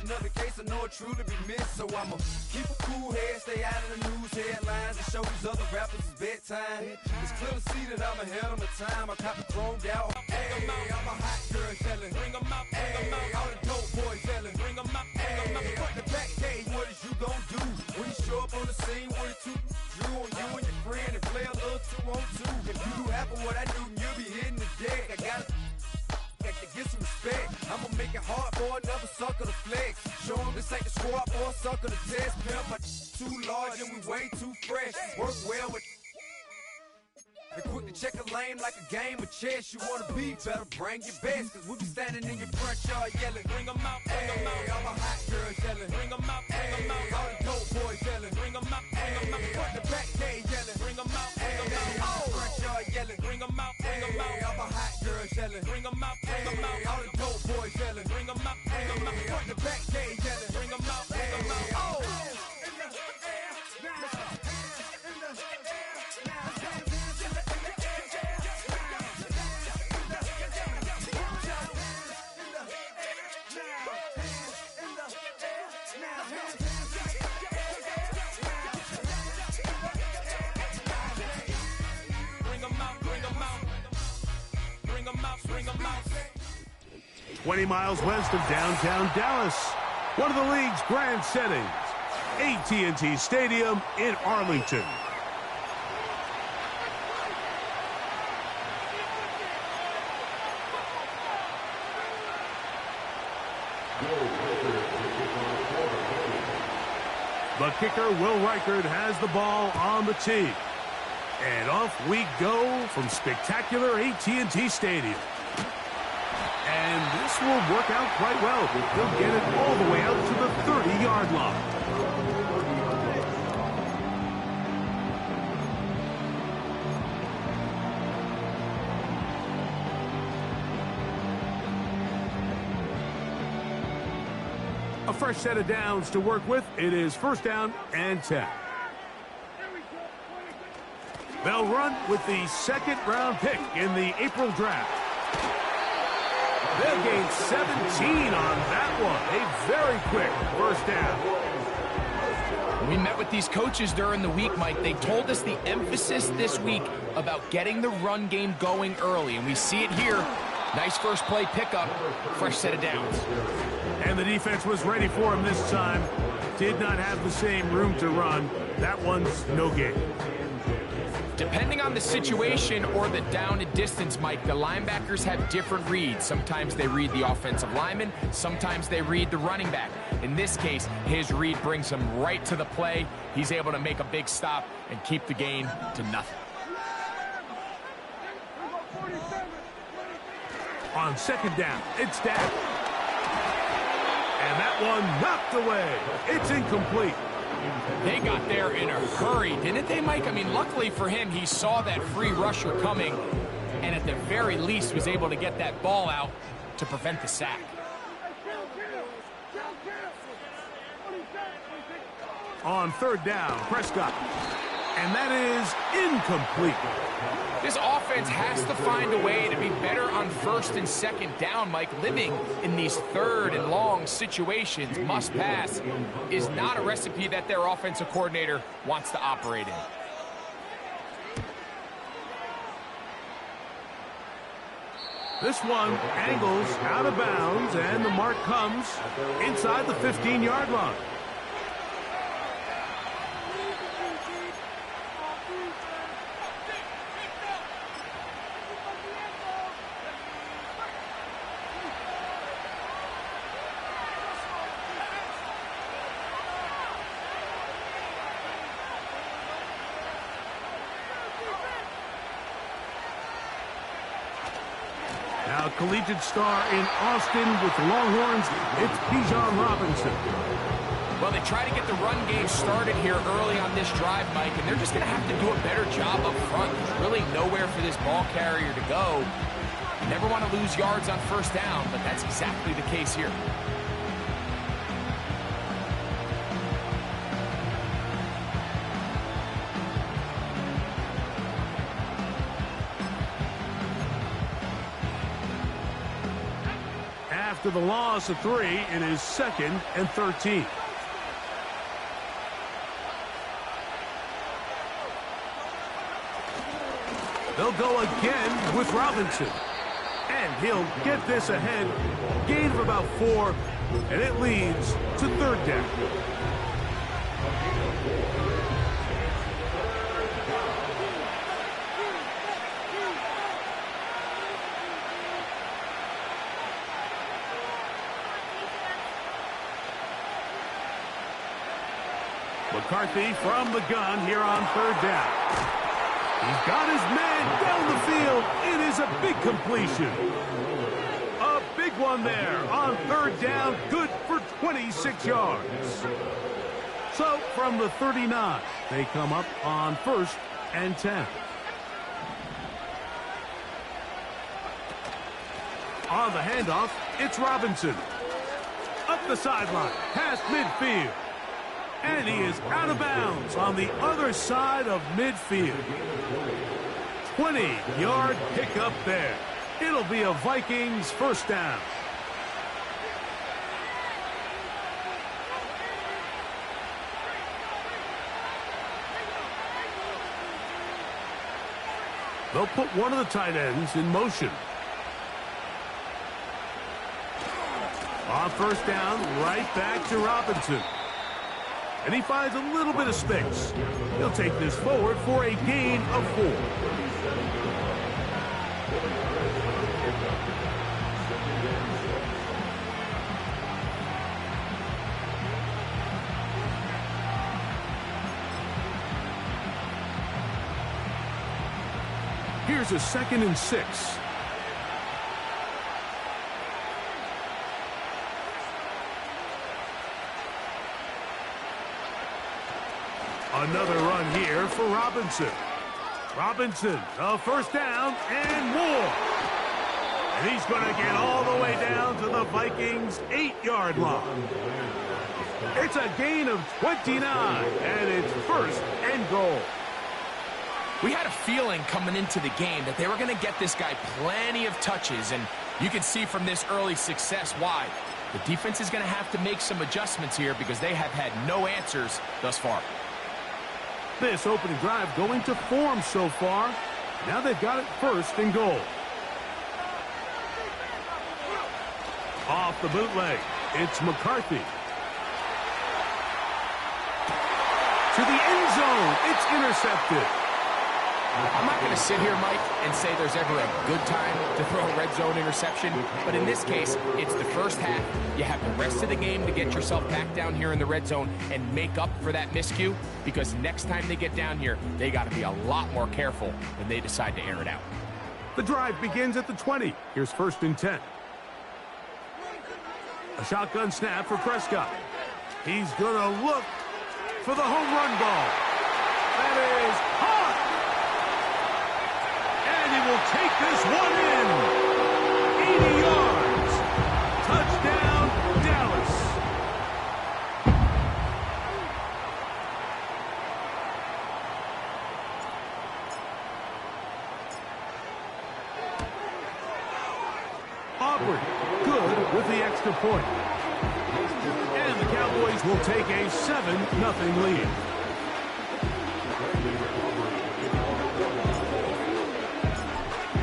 another case, I know it truly be missed. So I'ma keep a cool head, stay out of the news headlines, and show these other rappers it's bedtime. It's clear to see that I'm ahead of my time. I caught the chrome out. Hey, I'm a hot girl yelling. Bring 'em out, bring 'em out. All the dope boys yelling. Bring 'em out, bring 'em out. Front the back gate, what is you gon' do? When you show up on the scene, what it two drew on you and your friend and play a little 2-on-2. If you do happen what I do, you'll be hitting the deck. I gotta get some respect. I'ma make it hard for another sucker to flex. Show 'em this ain't the squad or a sucker to test. Pimp, my too large and we way too fresh. Work well with and quick to check a lane like a game of chess. You wanna be better, bring your best. Cause we be standing in your front yard yelling. Bring 'em out, bring 'em out. All my hot girls yelling. Bring 'em out, bring 'em out. All the dope boys yelling. Bring 'em out, bring 'em out. Front the back gate yelling. Bring 'em out, bring 'em out. Oh, front yard yelling. Bring 'em out, bring 'em out. All my hot girls yelling. Bring 'em out, bring 'em out. All the dope boys yelling. Bring 'em out, bring 'em out. Front the back gate yelling. Bring 'em out, bring 'em out. Oh. 20 miles west of downtown Dallas, one of the league's grand settings, AT&T Stadium in Arlington. The kicker, Will Reichard, has the ball on the tee. And off we go from spectacular AT&T Stadium. And this will work out quite well. He'll get it all the way out to the 30-yard line. A fresh set of downs to work with. It is first down and 10. They'll run with the second-round pick in the April draft. They'll gain 17 on that one. A very quick first down. We met with these coaches during the week, Mike. They told us the emphasis this week about getting the run game going early, and we see it here. Nice first play pickup, fresh set of downs. And the defense was ready for him this time. Did not have the same room to run. That one's no gain. Depending on the situation or the down and distance, Mike, the linebackers have different reads. Sometimes they read the offensive lineman, sometimes they read the running back. In this case, his read brings him right to the play. He's able to make a big stop and keep the gain to nothing. On second down, it's Dak. And that one knocked away. It's incomplete. They got there in a hurry, didn't they, Mike? I mean, luckily for him, he saw that free rusher coming, and at the very least was able to get that ball out to prevent the sack. On third down, Prescott. And that is incomplete. This offense has to find a way to be better on first and second down, Mike. Living in these third and long situations, must pass, is not a recipe that their offensive coordinator wants to operate in. This one angles out of bounds, and the mark comes inside the 15-yard line. Now, collegiate star in Austin with the Longhorns, it's Bijan Robinson. Well, they try to get the run game started here early on this drive, Mike, and they're just going to have to do a better job up front. There's really nowhere for this ball carrier to go. You never want to lose yards on first down, but that's exactly the case here. After the loss of 3, it is 2nd and 13. They'll go again with Robinson. And he'll get this ahead. Gain of about 4, and it leads to 3rd down. McCarthy from the gun here on 3rd down. He's got his man down the field. It is a big completion. A big one there on 3rd down. Good for 26 yards. So from the 39, they come up on 1st and 10. On the handoff, it's Robinson. Up the sideline, past midfield. And he is out of bounds on the other side of midfield. 20-yard pickup there. It'll be a Vikings 1st down. They'll put one of the tight ends in motion. On 1st down, right back to Robinson. And he finds a little bit of space. He'll take this forward for a gain of 4. Here's a 2nd and 6. Another run here for Robinson. Robinson, a 1st down and more. And he's going to get all the way down to the Vikings' 8-yard line. It's a gain of 29, and it's 1st and goal. We had a feeling coming into the game that they were going to get this guy plenty of touches, and you can see from this early success why. The defense is going to have to make some adjustments here because they have had no answers thus far. This opening drive going to form so far. Now they've got it 1st and goal. Off the bootleg, it's McCarthy. To the end zone, it's intercepted. I'm not going to sit here, Mike, and say there's ever a good time to throw a red zone interception, but in this case, it's the 1st half. You have the rest of the game to get yourself back down here in the red zone and make up for that miscue, because next time they get down here, they got to be a lot more careful when they decide to air it out. The drive begins at the 20. Here's 1st and 10. A shotgun snap for Prescott. He's going to look for the home run ball. That is hot. And he will take this one in. 80 yards. Touchdown, Dallas. Aubrey, good with the extra point. And the Cowboys will take a 7-0 lead.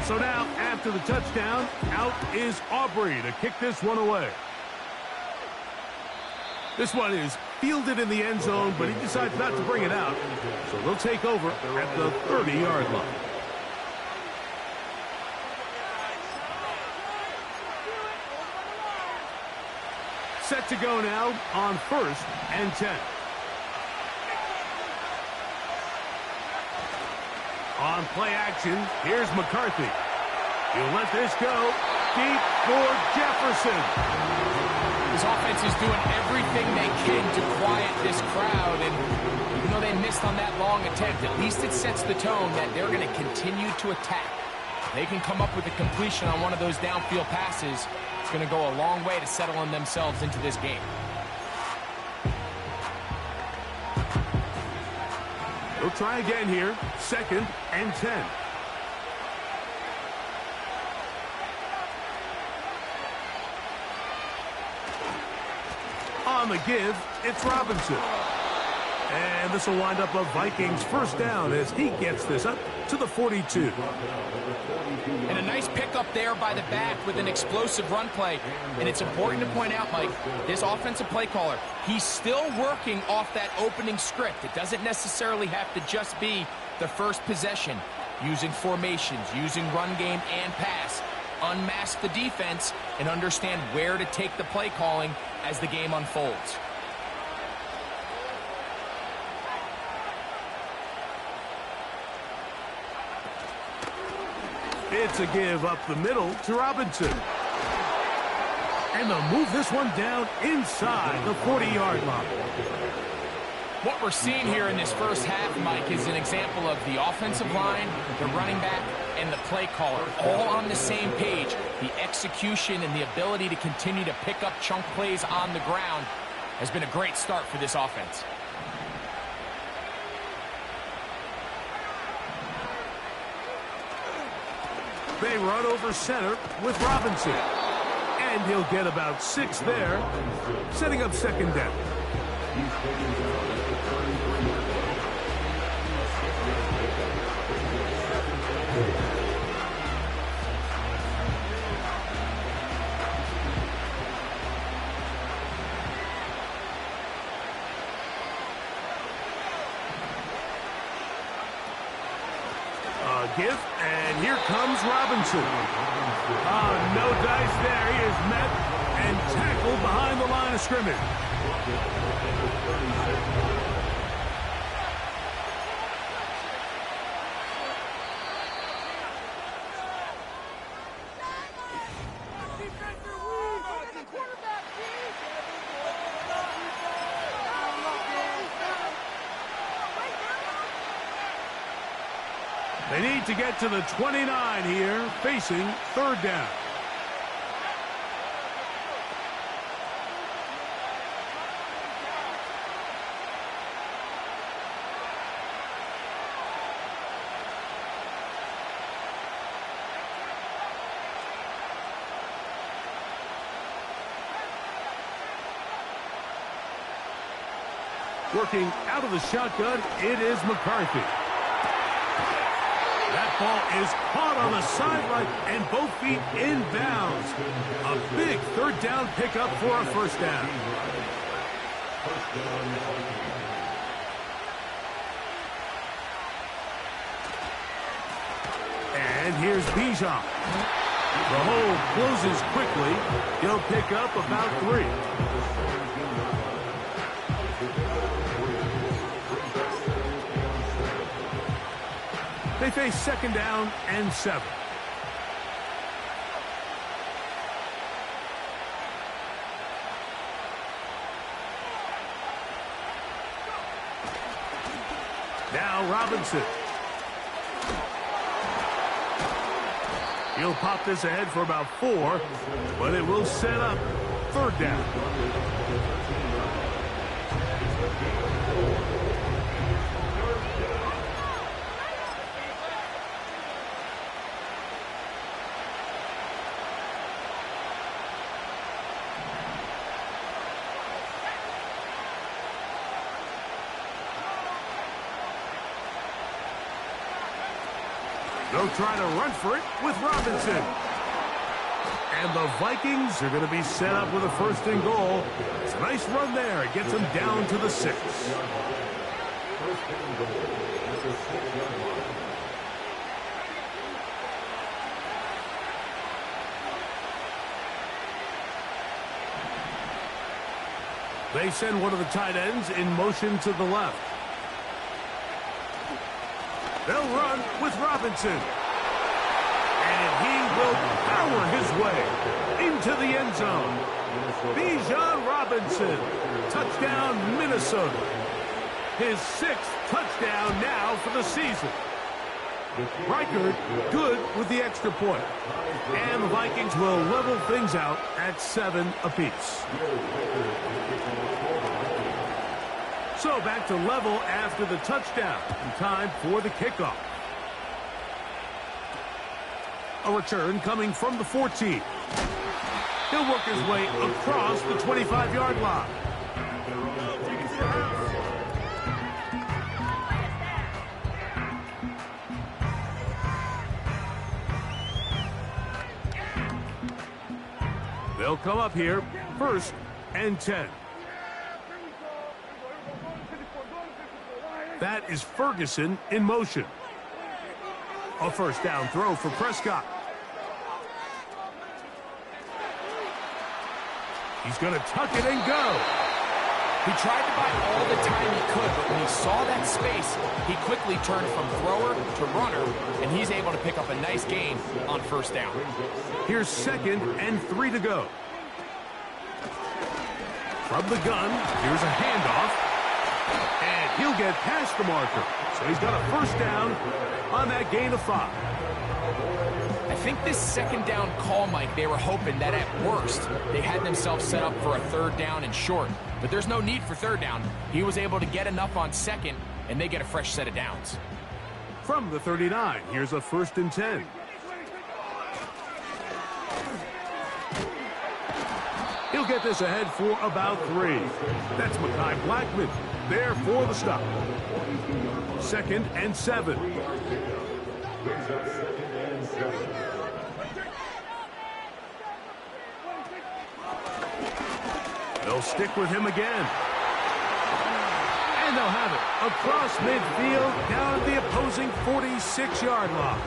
So now, after the touchdown, out is Aubrey to kick this one away. This one is fielded in the end zone, but he decides not to bring it out. So they'll take over at the 30-yard line. Set to go now on 1st and 10. On play action, here's McCarthy. He'll let this go deep for Jefferson. This offense is doing everything they can to quiet this crowd, and even though they missed on that long attempt, at least it sets the tone that they're going to continue to attack. If they can come up with a completion on one of those downfield passes, it's going to go a long way to settling themselves into this game. They'll try again here, 2nd and 10. On the give, it's Robinson. And this will wind up a Vikings first down as he gets this up to the 42. And a nice pickup there by the back with an explosive run play. And it's important to point out, Mike, this offensive play caller, he's still working off that opening script. It doesn't necessarily have to just be the first possession. Using formations, using run game and pass. Unmask the defense and understand where to take the play calling as the game unfolds. It's a give up the middle to Robinson. And they'll move this one down inside the 40-yard line. What we're seeing here in this first half, Mike, is an example of the offensive line, the running back, and the play caller all on the same page. The execution and the ability to continue to pick up chunk plays on the ground has been a great start for this offense. They run over center with Robinson. And he'll get about 6 there, setting up second down. Give, and here comes Robinson. No dice there. He is met and tackled behind the line of scrimmage. They need to get to the 29 here, facing third down. Working out of the shotgun, it is McCarthy. That ball is caught on the sideline and both feet in bounds. A big third down pickup for a first down. And here's Bijan. The hole closes quickly. He'll pick up about 3. They face second down and 7. Now Robinson. He'll pop this ahead for about 4, but it will set up third down. They'll try to run for it with Robinson. And the Vikings are going to be set up with a first and goal. It's a nice run there. It gets them down to the 6. They send one of the tight ends in motion to the left. They'll run with Robinson. And he will power his way into the end zone. Bijan Robinson. Touchdown, Minnesota. His 6th touchdown now for the season. Reichard good with the extra point. And the Vikings will level things out at 7 apiece. So back to level after the touchdown. And time for the kickoff. A return coming from the 14. He'll work his way across the 25-yard line. They'll come up here, 1st and 10. That is Ferguson in motion. A first down throw for Prescott. He's going to tuck it and go. He tried to buy all the time he could, but when he saw that space, he quickly turned from thrower to runner, and he's able to pick up a nice gain on first down. Here's 2nd and 3 to go. From the gun, here's a handoff. And he'll get past the marker. So he's got a first down on that gain of 5. I think this 2nd down call, Mike, they were hoping that at worst, they had themselves set up for a 3rd down and short. But there's no need for 3rd down. He was able to get enough on 2nd, and they get a fresh set of downs. From the 39, here's a 1st and 10. He'll get this ahead for about 3. That's Mekhi Blackman there for the stop. 2nd and 7. They'll stick with him again. And they'll have it across midfield down at the opposing 46-yard line.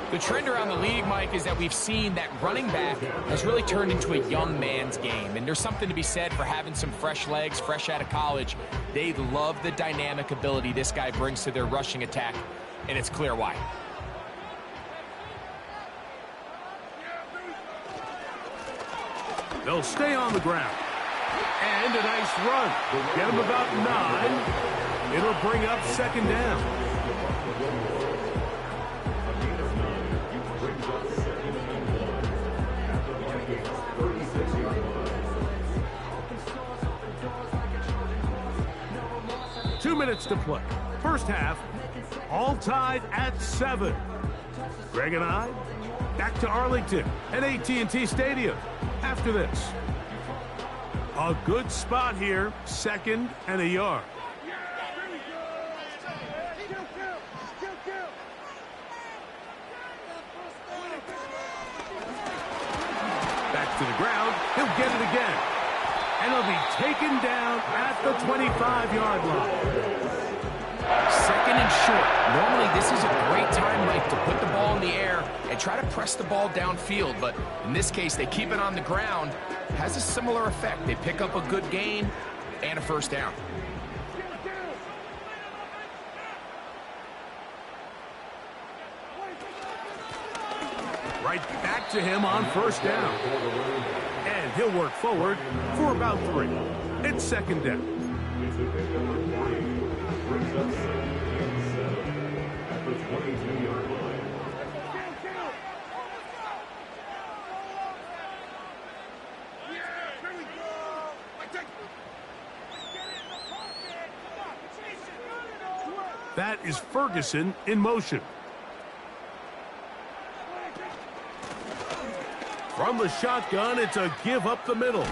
The trend around the league, Mike, is that we've seen that running back has really turned into a young man's game. And there's something to be said for having some fresh legs, fresh out of college. They love the dynamic ability this guy brings to their rushing attack, and it's clear why. They'll stay on the ground. And a nice run. Get him about 9. It'll bring up 2nd down. Two minutes to play. First half, all tied at 7. Greg and I, back to Arlington at AT&T Stadium after this. A good spot here, 2nd and a yard. Back to the ground, he'll get it again. And he'll be taken down at the 25-yard line. 2nd and short. Normally, this is a great time, Mike, to put the ball in the air and try to press the ball downfield. But in this case, they keep it on the ground. Has a similar effect. They pick up a good gain and a first down. Right back to him on first down. And he'll work forward for about 3. It's 2nd down. That is Ferguson in motion. From the shotgun, it's a give up the middle.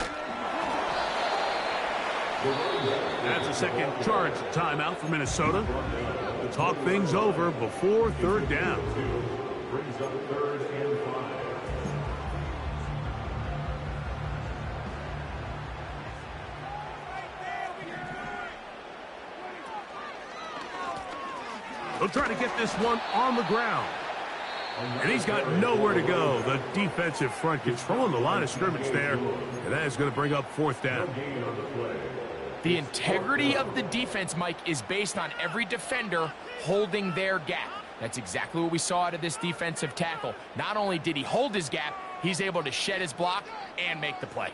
That's a second charge timeout for Minnesota. Talk things over before 3rd down. Brings up 3rd and 5. They'll try to get this one on the ground. And he's got nowhere to go. The defensive front controlling the line of scrimmage there. And that is going to bring up 4th down. The integrity of the defense, Mike, is based on every defender holding their gap. That's exactly what we saw out of this defensive tackle. Not only did he hold his gap, he's able to shed his block and make the play.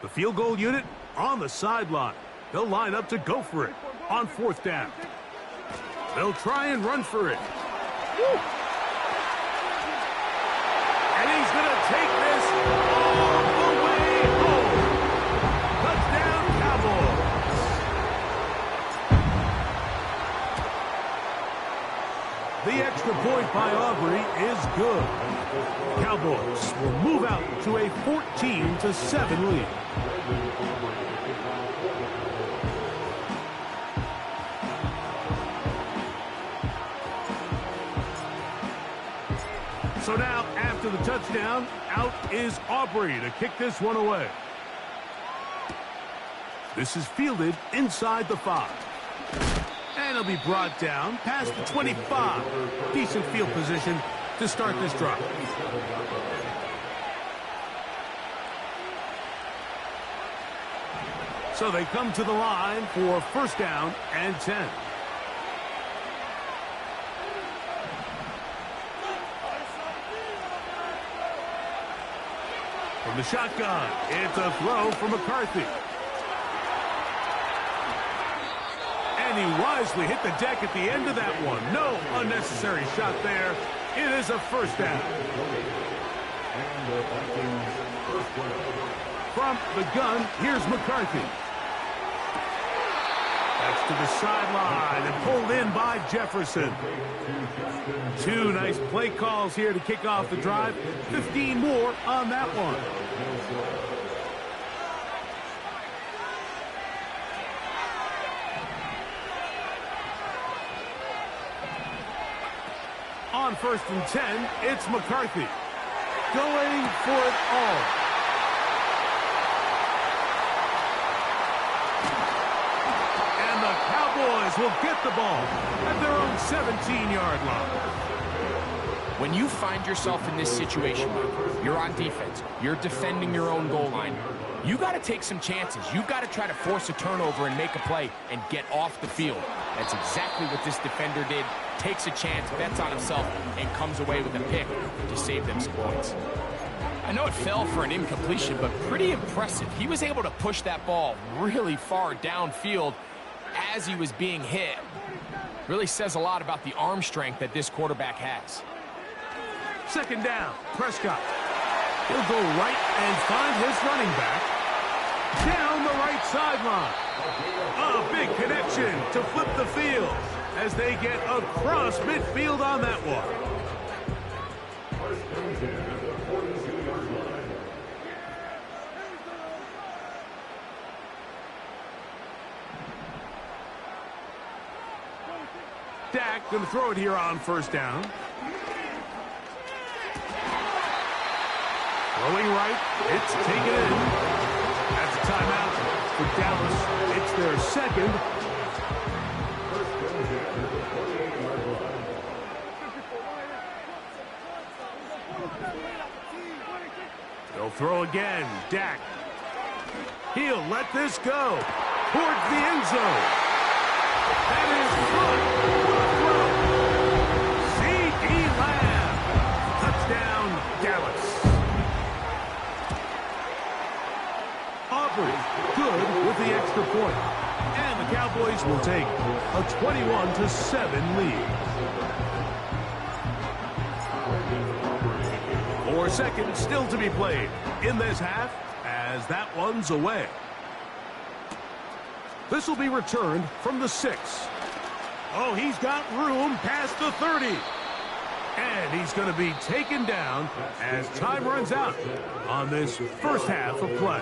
The field goal unit on the sideline. They'll line up to go for it on 4th down. They'll try and run for it. Woo. And he's going to take this all the way home. Touchdown, Cowboys. The extra point by Aubrey is good. Cowboys will move out to a 14-7 lead. So now, after the touchdown, out is Aubrey to kick this one away. This is fielded inside the 5. And it'll be brought down past the 25. Decent field position to start this drive. So they come to the line for first down and 10. From the shotgun, it's a throw from McCarthy. And he wisely hit the deck at the end of that one. No unnecessary shot there. It is a first down. From the gun, here's McCarthy. That's to the sideline and pulled in by Jefferson. 2 nice play calls here to kick off the drive. 15 more on that one. On first and 10, it's McCarthy. Going for it all. And the Cowboys will get the ball at their own 17-yard line. When you find yourself in this situation, you're on defense, you're defending your own goal line, you got to take some chances. You got to try to force a turnover and make a play and get off the field. That's exactly what this defender did. Takes a chance, bets on himself, and comes away with a pick to save them some points. I know it fell for an incompletion, but pretty impressive. He was able to push that ball really far downfield as he was being hit. Really says a lot about the arm strength that this quarterback has. Second down, Prescott. He'll go right and find his running back down the right sideline. A big connection to flip the field as they get across midfield on that one. Dak going to throw it here on first down. Throwing right, it's taken in. That's a timeout for Dallas. It's their second. They'll throw again. Dak. He'll let this go towards the end zone. That is good. C.D. Lamb. Touchdown, Dallas. Aubrey, good with the extra point. And the Cowboys will take a 21-7 lead. 4 seconds still to be played in this half as that one's away. This will be returned from the 6. Oh, he's got room past the 30. And he's going to be taken down as time runs out on this first half of play.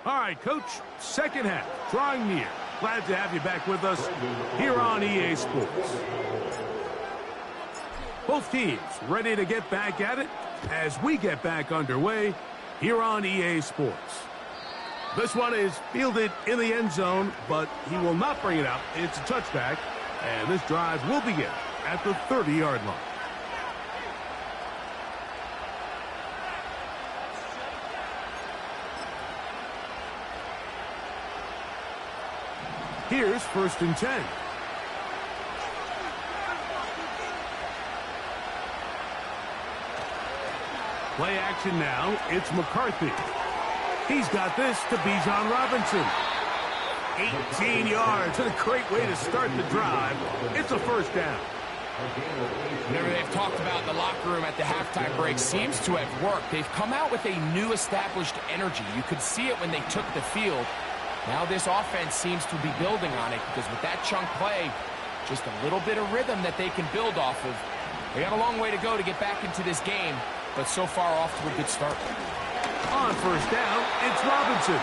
All right, Coach, second half, drawing near. Glad to have you back with us here on EA Sports. Both teams ready to get back at it as we get back underway here on EA Sports. This one is fielded in the end zone, but he will not bring it out. It's a touchback, and this drive will begin at the 30-yard line. Here's first and 10. Play action now. It's McCarthy. He's got this to Bijan Robinson. 18 yards and a great way to start the drive. It's a first down. Whatever they've talked about in the locker room at the halftime break seems to have worked. They've come out with a new established energy. You could see it when they took the field. Now this offense seems to be building on it because with that chunk play, just a little bit of rhythm that they can build off of. They got a long way to go to get back into this game, but so far off to a good start. On first down, it's Robinson.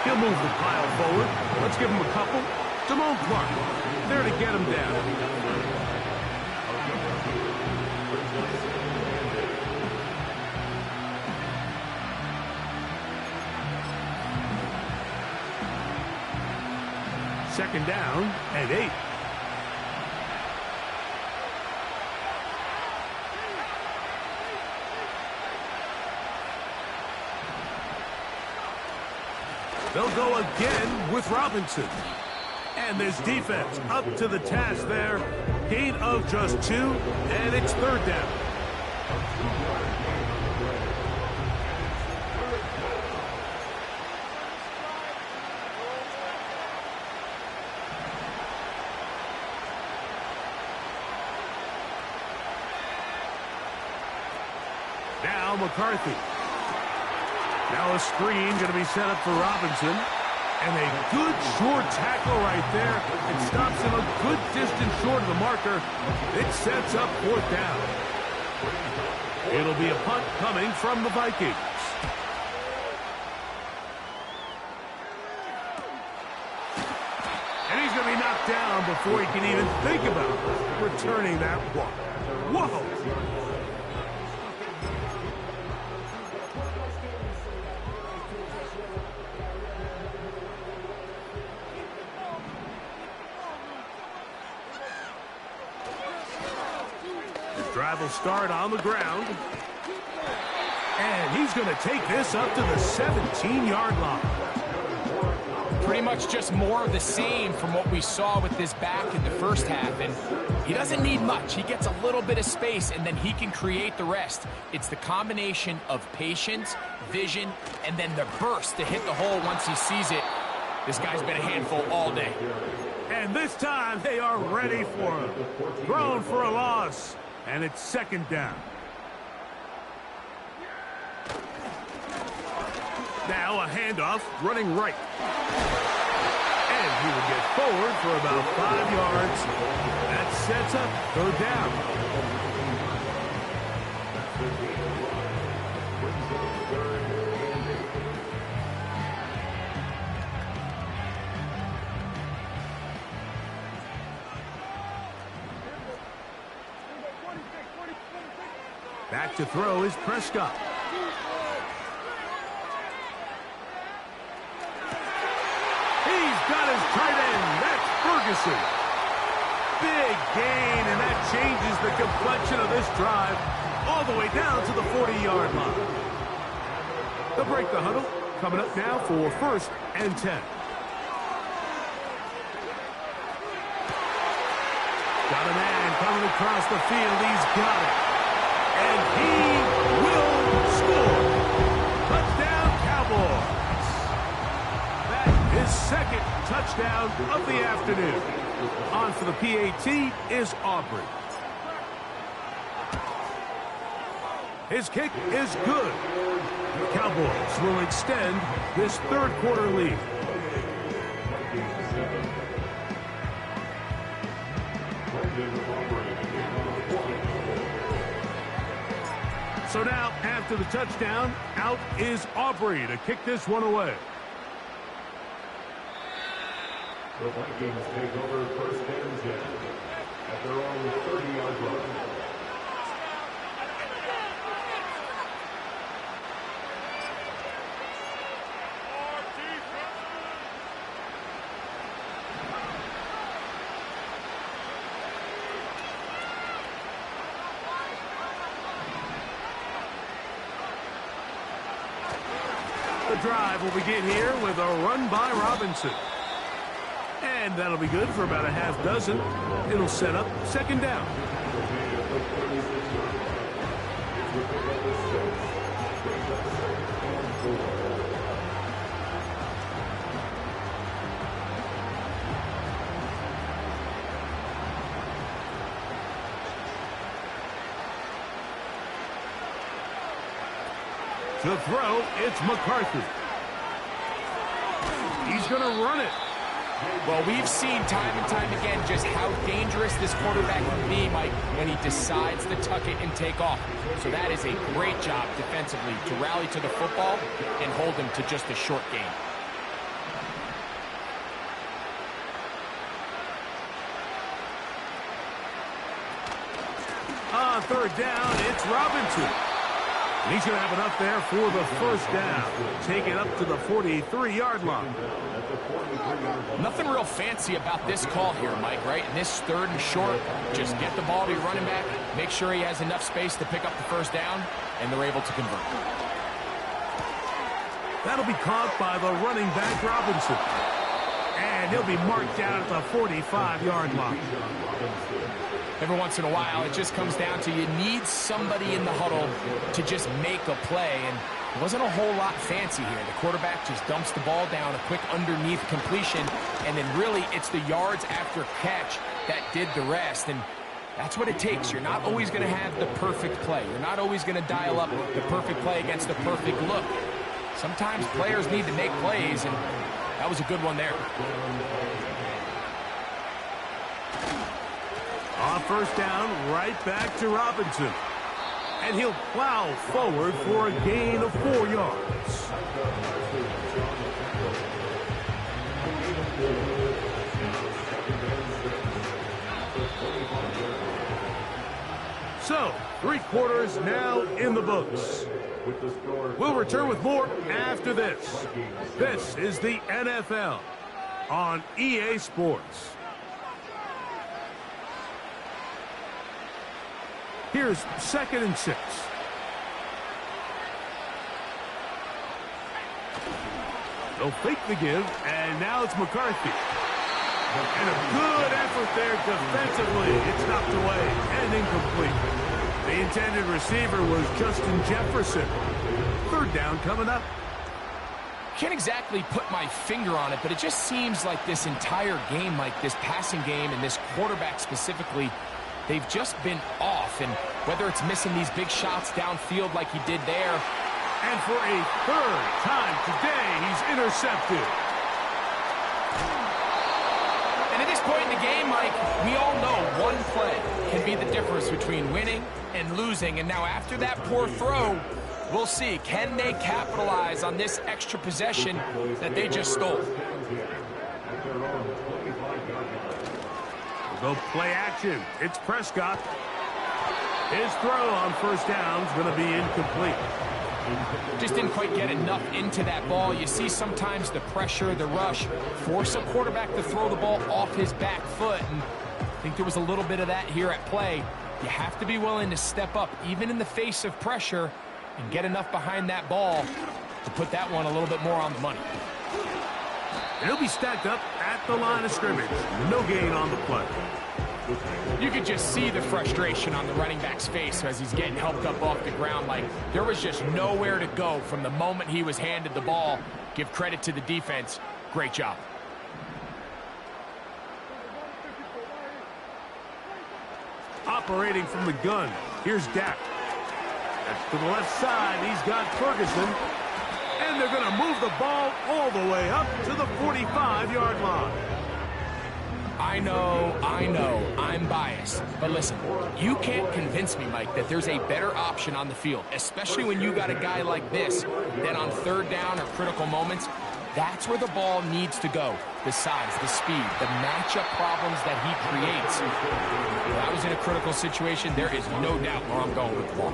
He'll move the pile forward. Let's give him a couple. Damone Clark, there to get him down. Second down and 8. They'll go again with Robinson. And this defense up to the task there. Gain of just 2, and it's third down. Now McCarthy. Now a screen going to be set up for Robinson. And a good short tackle right there. It stops him a good distance short of the marker. It sets up fourth down. It'll be a punt coming from the Vikings. And he's going to be knocked down before he can even think about returning that one. Whoa! Drive will start on the ground. And he's going to take this up to the 17-yard line. Pretty much just more of the same from what we saw with this back in the first half. And he doesn't need much. He gets a little bit of space, and then he can create the rest. It's the combination of patience, vision, and then the burst to hit the hole once he sees it. This guy's been a handful all day. And this time they are ready for him. Thrown for a loss. And it's second down. Now a handoff running right. And he will get forward for about 5 yards. That sets up third down. Back to throw is Prescott. He's got his tight end. That's Ferguson. Big gain, and that changes the complexion of this drive all the way down to the 40-yard line. They'll break the huddle. Coming up now for first and 10. Got a man coming across the field. He's got it. And he will score. Touchdown, Cowboys. That is second touchdown of the afternoon. On for the PAT is Aubrey. His kick is good. The Cowboys will extend this third quarter lead. So now, after the touchdown, out is Aubrey to kick this one away. The Vikings take over first and 10 at their own 30-yard line. The drive will begin here with a run by Robinson. And that'll be good for about a half dozen. It'll set up second down. To throw, it's McCarthy. He's going to run it. Well, we've seen time and time again just how dangerous this quarterback can be, Mike, when he decides to tuck it and take off. So that is a great job defensively to rally to the football and hold him to just a short gain. On third down, it's Robinson. And he's going to have enough there for the first down. Take it up to the 43-yard line. Nothing real fancy about this call here, Mike, right? In this third and short, just get the ball to your running back, make sure he has enough space to pick up the first down, and they're able to convert. That'll be caught by the running back, Robinson. And he'll be marked down at the 45-yard line. Every once in a while, it just comes down to you need somebody in the huddle to just make a play, and it wasn't a whole lot fancy here. The quarterback just dumps the ball down, a quick underneath completion, and then really it's the yards after catch that did the rest, and that's what it takes. You're not always going to have the perfect play. You're not always going to dial up the perfect play against the perfect look. Sometimes players need to make plays, and that was a good one there. On first down, right back to Robinson. And he'll plow forward for a gain of 4 yards. So, 3 quarters now in the books. We'll return with more after this. This is the NFL on EA Sports. Here's 2nd and 6. They'll fake the give, and now it's McCarthy. And a good effort there defensively. It's knocked away and incomplete. The intended receiver was Justin Jefferson. 3rd down coming up. Can't exactly put my finger on it, but it just seems like this entire game, like this passing game and this quarterback specifically, they've just been off, and whether it's missing these big shots downfield like he did there. And for a 3rd time today, he's intercepted. And at this point in the game, Mike, we all know one play can be the difference between winning and losing. And now after that poor throw, we'll see, can they capitalize on this extra possession that they just stole? Go play action. It's Prescott. His throw on first down is going to be incomplete. Just didn't quite get enough into that ball. You see sometimes the pressure, the rush, force a quarterback to throw the ball off his back foot. And I think there was a little bit of that here at play. You have to be willing to step up, even in the face of pressure, and get enough behind that ball to put that one a little bit more on the money. And he'll be stacked up at the line of scrimmage. No gain on the play. You could just see the frustration on the running back's face as he's getting helped up off the ground. Like, there was just nowhere to go from the moment he was handed the ball. Give credit to the defense. Great job. Operating from the gun, here's Dak. That's to the left side. He's got Ferguson. And they're going to move the ball all the way up to the 45-yard line. I know, I'm biased. But listen, you can't convince me, Mike, that there's a better option on the field, especially when you got a guy like this, that on 3rd down or critical moments, that's where the ball needs to go. The size, the speed, the matchup problems that he creates. If I was in a critical situation, there is no doubt where I'm going with the ball.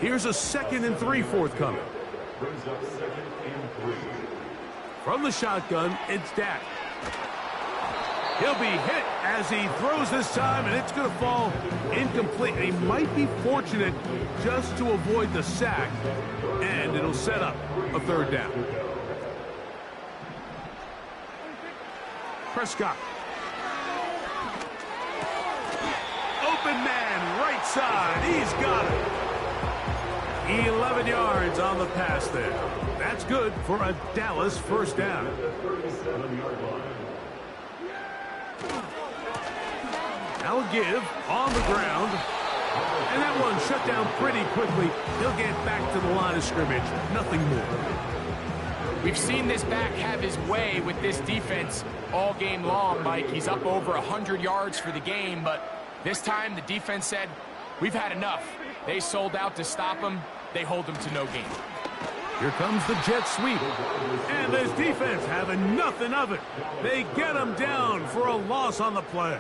Here's a 2nd and 3 forthcoming. From the shotgun, it's Dak. He'll be hit as he throws this time, and it's going to fall incomplete. He might be fortunate just to avoid the sack, and it'll set up a 3rd down. Prescott. Open man, right side. He's got it. 11 yards on the pass there. That's good for a Dallas 1st down. Now a give on the ground. And that one shut down pretty quickly. He'll get back to the line of scrimmage. Nothing more. We've seen this back have his way with this defense all game long, Mike. He's up over 100 yards for the game, but this time the defense said, we've had enough. They sold out to stop him. They hold him to no gain. Here comes the jet sweep. And this defense having nothing of it. They get him down for a loss on the play.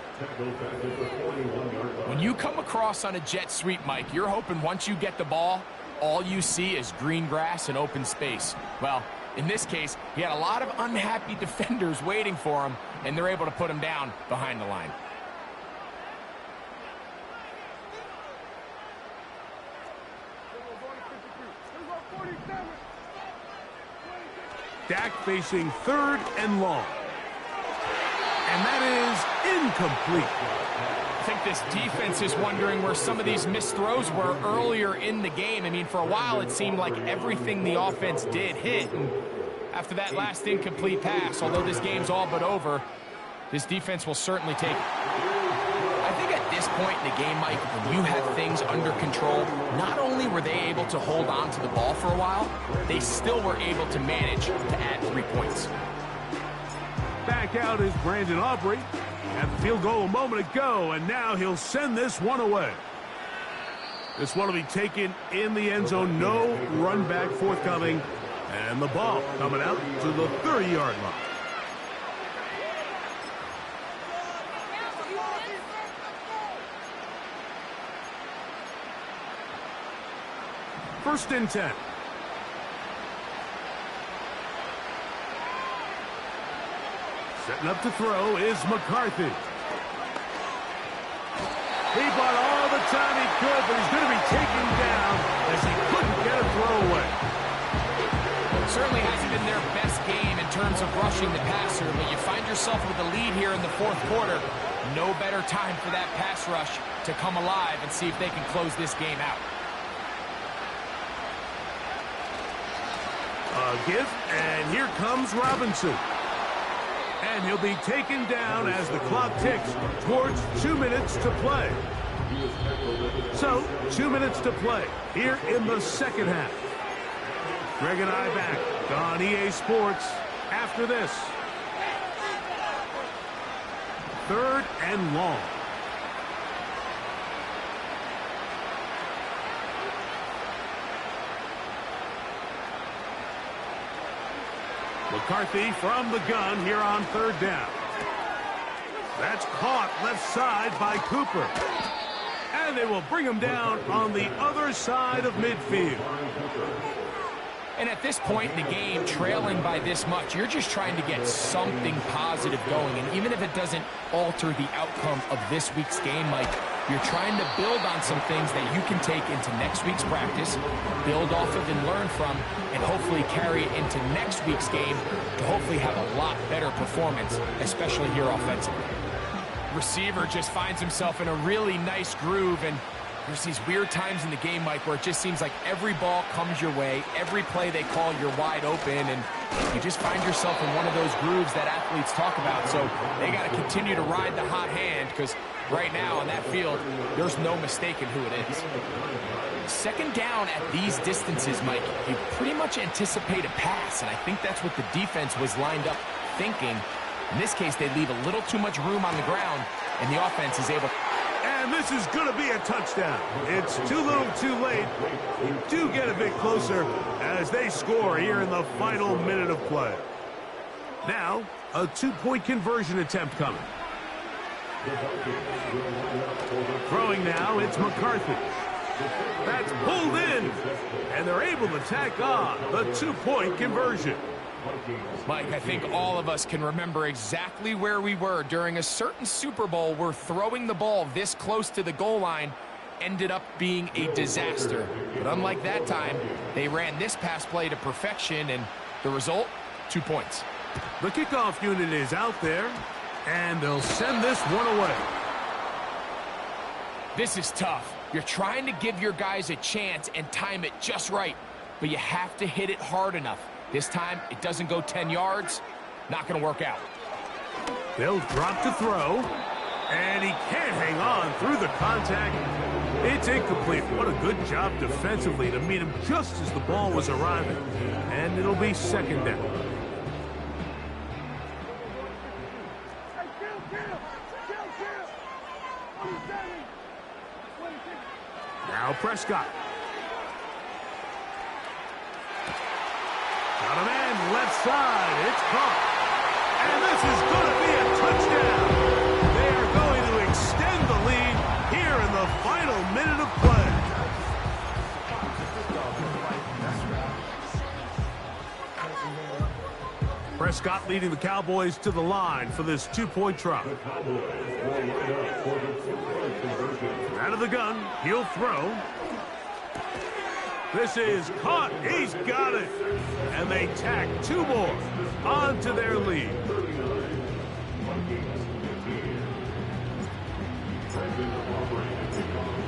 When you come across on a jet sweep, Mike, you're hoping once you get the ball, all you see is green grass and open space. Well, in this case, he had a lot of unhappy defenders waiting for him, and they're able to put him down behind the line. Dak facing 3rd and long. And that is incomplete. I think this defense is wondering where some of these missed throws were earlier in the game. I mean, for a while, it seemed like everything the offense did hit. And after that last incomplete pass, although this game's all but over, this defense will certainly take it. I think at this point in the game, Mike, when you have things under control, not only were they able to hold on to the ball for a while, they still were able to manage to add 3 points. Back out is Brandon Aubrey. Had the field goal a moment ago, and now he'll send this one away. This one will be taken in the end zone. No run back forthcoming. And the ball coming out to the 30-yard line. First and 10. Setting up to throw is McCarthy. He bought all the time he could, but he's going to be taken down as he couldn't get a throw away. Certainly hasn't been their best game in terms of rushing the passer, but you find yourself with a lead here in the 4th quarter. No better time for that pass rush to come alive and see if they can close this game out. A give, and here comes Robinson. And he'll be taken down as the clock ticks towards 2 minutes to play. So, 2 minutes to play here in the second half. Greg and I back on EA Sports after this. 3rd and long. McCarthy from the gun here on 3rd down. That's caught left side by Cooper. And they will bring him down on the other side of midfield. And at this point in the game, trailing by this much, you're just trying to get something positive going. And even if it doesn't alter the outcome of this week's game, Mike, you're trying to build on some things that you can take into next week's practice, build off of and learn from, and hopefully carry it into next week's game to hopefully have a lot better performance, especially here offensively. Receiver just finds himself in a really nice groove, and there's these weird times in the game, Mike, where it just seems like every ball comes your way, every play they call, you're wide open, and you just find yourself in one of those grooves that athletes talk about. So they got to continue to ride the hot hand, because right now on that field, there's no mistaking who it is. Second down at these distances, Mike, you pretty much anticipate a pass, and I think that's what the defense was lined up thinking. In this case, they leave a little too much room on the ground, and the offense is able. And this is going to be a touchdown. It's too little too late. You do get a bit closer as they score here in the final minute of play. Now, a 2-point conversion attempt coming. Throwing now, it's McCarthy. That's pulled in, and they're able to tack on the 2-point conversion. Mike, I think all of us can remember exactly where we were during a certain Super Bowl where throwing the ball this close to the goal line ended up being a disaster. But unlike that time, they ran this pass play to perfection, and the result, 2 points. The kickoff unit is out there, and they'll send this one away. This is tough. You're trying to give your guys a chance and time it just right, but you have to hit it hard enough. This time, it doesn't go 10 yards. Not going to work out. They'll drop to throw, and he can't hang on through the contact. It's incomplete. What a good job defensively to meet him just as the ball was arriving. And it'll be second down. Now Prescott. Got a man left side. It's caught. And this is going to be a touchdown. They are going to extend the lead here in the final minute of play. Prescott leading the Cowboys to the line for this two-point try. Out of the gun, he'll throw. This is caught. He's got it. And they tack two more onto their lead.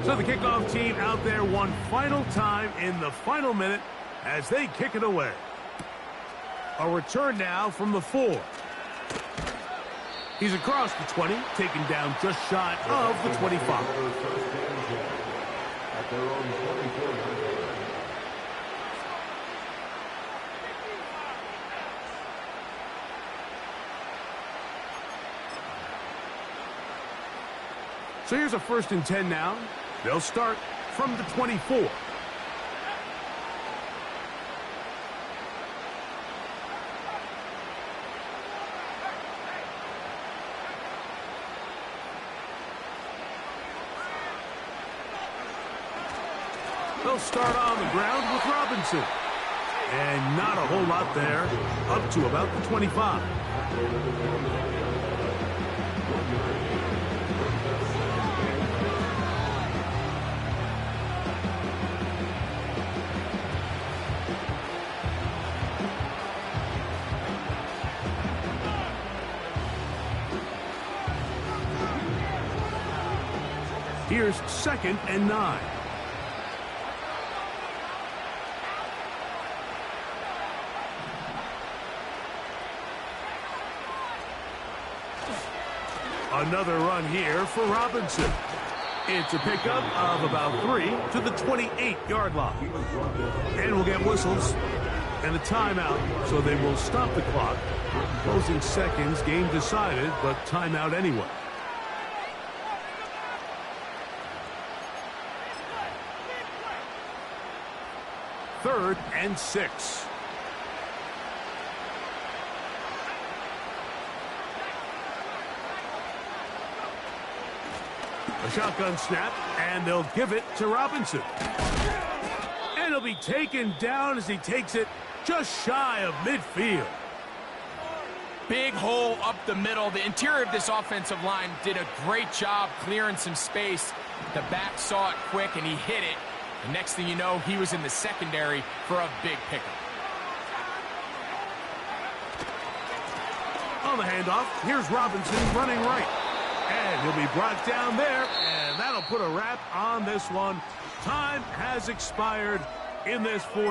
So the kickoff team out there one final time in the final minute as they kick it away. A return now from the 4. He's across the 20, taken down just shy of the 25. So here's a 1st and 10 now. They'll start from the 24. They'll start on the ground with Robinson. And not a whole lot there, up to about the 25. Here's 2nd and 9. Another run here for Robinson. It's a pickup of about 3 to the 28-yard line. And we'll get whistles and a timeout, so they will stop the clock. Closing seconds, game decided, but timeout anyway. Third and 6. A shotgun snap, and they'll give it to Robinson. And he'll be taken down as he takes it just shy of midfield. Big hole up the middle. The interior of this offensive line did a great job clearing some space. The back saw it quick, and he hit it. The next thing you know, he was in the secondary for a big pickup. On the handoff, here's Robinson running right. And he'll be brought down there, and that'll put a wrap on this one. Time has expired in this 4th.